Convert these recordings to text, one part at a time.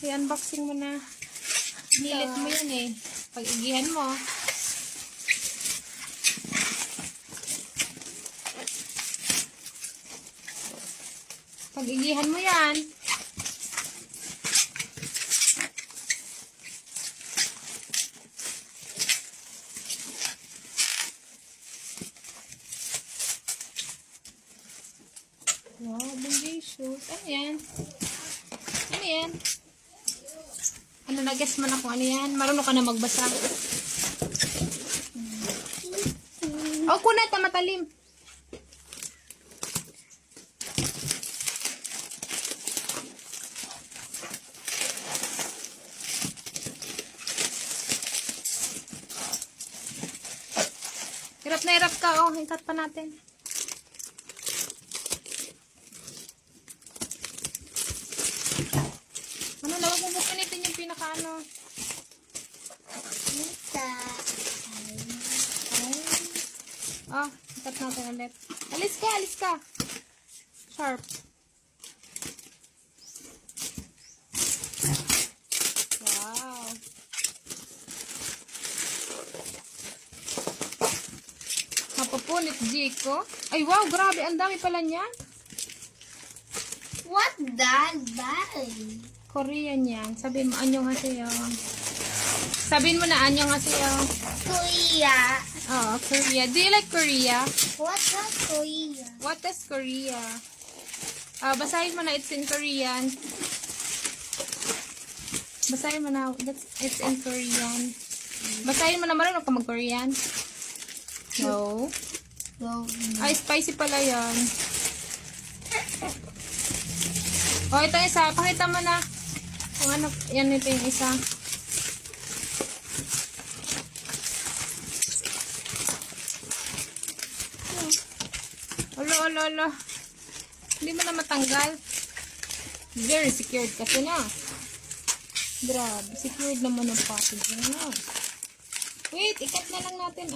I-unboxing mo na. Nilit mo yan eh. Pag-igihan mo. Pag-igihan mo yan. Wow, bungay shoes. Ano yan? Ano yan? Ano, nag-guess mo na kung ano yan? Marunong ka na magbasa. Oh, kunat na matalim. Hirap na hirap ka. Oh, ikat pa natin. Ano, lawag mo bukunitin yung pinaka-ano. Oh, ikat natin ulit. Alis ka, alis ka. Sharp. Wow. Mapupunit, Jiko. Ay, wow, grabe. Ang dami pala niyan. What that bag? Korean yan. Sabihin mo, annyeonghaseyo. Sabihin mo na, annyeonghaseyo. Korea. Oh, Korea. Do you like Korea? What is Korea? What is Korea? Basahin mo na, it's in Korean. Basahin mo na, it's in Korean. Basahin mo na, marunong ka mag-Korean? No. No. Ay, spicy pala yan. Oh, ito isa. Pakita mo na. Kung ano, yan ito yung isa. Olo. Hindi mo na matanggal. Very secured kasi na. Grabe. Secured naman ang package na. Wait, ikat na lang natin.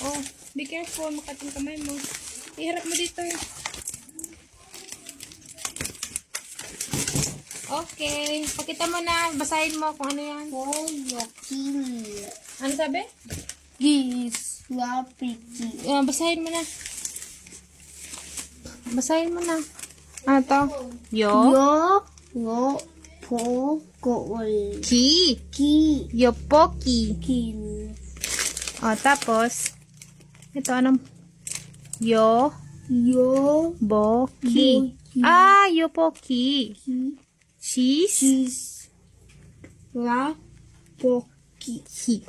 Oh, be careful. Makat yung kamay mo. Iharap mo dito. Okay. Pakita mo na. Basahin mo kung ano yan. Oh, yucky. Ano sabi? Yes. Wapiki. Basahin mo na. Basahin mo na. Ano to? Yo. Po, Ki. ki, Yopoki. kin. Tapos. Ito anong? Yo. Boki. Yopoki. Ki, Cheese. cheese. Poki. Ki.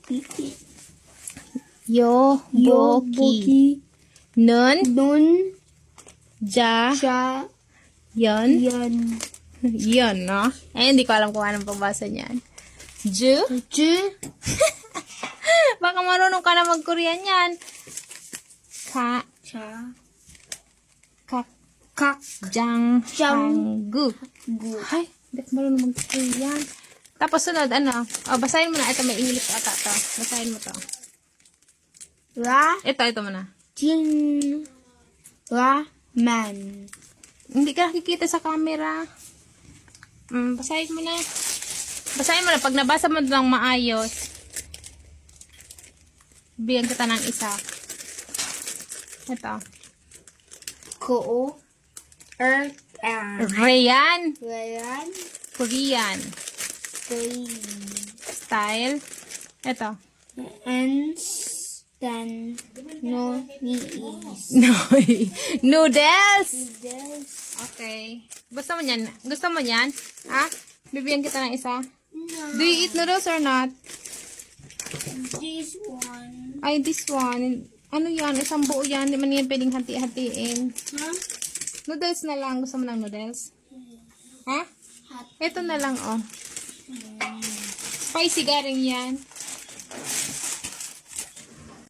Ki, ki. Boki. Nun. Nun, Ja. siya, Yon. yan. Yon, no? Hindi ko alam kung anong pagbasa niyan. Ju. Baka marunong ka na mag-Korean yan. Ka. Cha, Kak. kak, Jang. Jang. Gu. gu. Ay, hindi marunong mag-Korean. Tapos sunod, ano? Basahin mo na. Ito, may English ata to. Basahin mo to. Ito mo na. Tin, man. Hindi ka nakikita sa camera. Basahin mo na. Basahin mo na. Pag nabasa mo lang maayos, bigyan kita ng isa. Ito. Ko, Rayan. Rayan, Korean. Style. Ito. Stan, no, No. Noodles. Noodles. Okay. Gusto mo yan? Gusto mo yan? Ha? Bibigyan kita ng isa. No. Do you eat noodles or not? This one. Ay, this one. Ano yan? Isang buo yan. Hindi man yan pwedeng hati-hatiin. Huh? Noodles na lang. Gusto mo ng noodles? Ha? Hot. Ito na lang, oh. Spicy garing yan.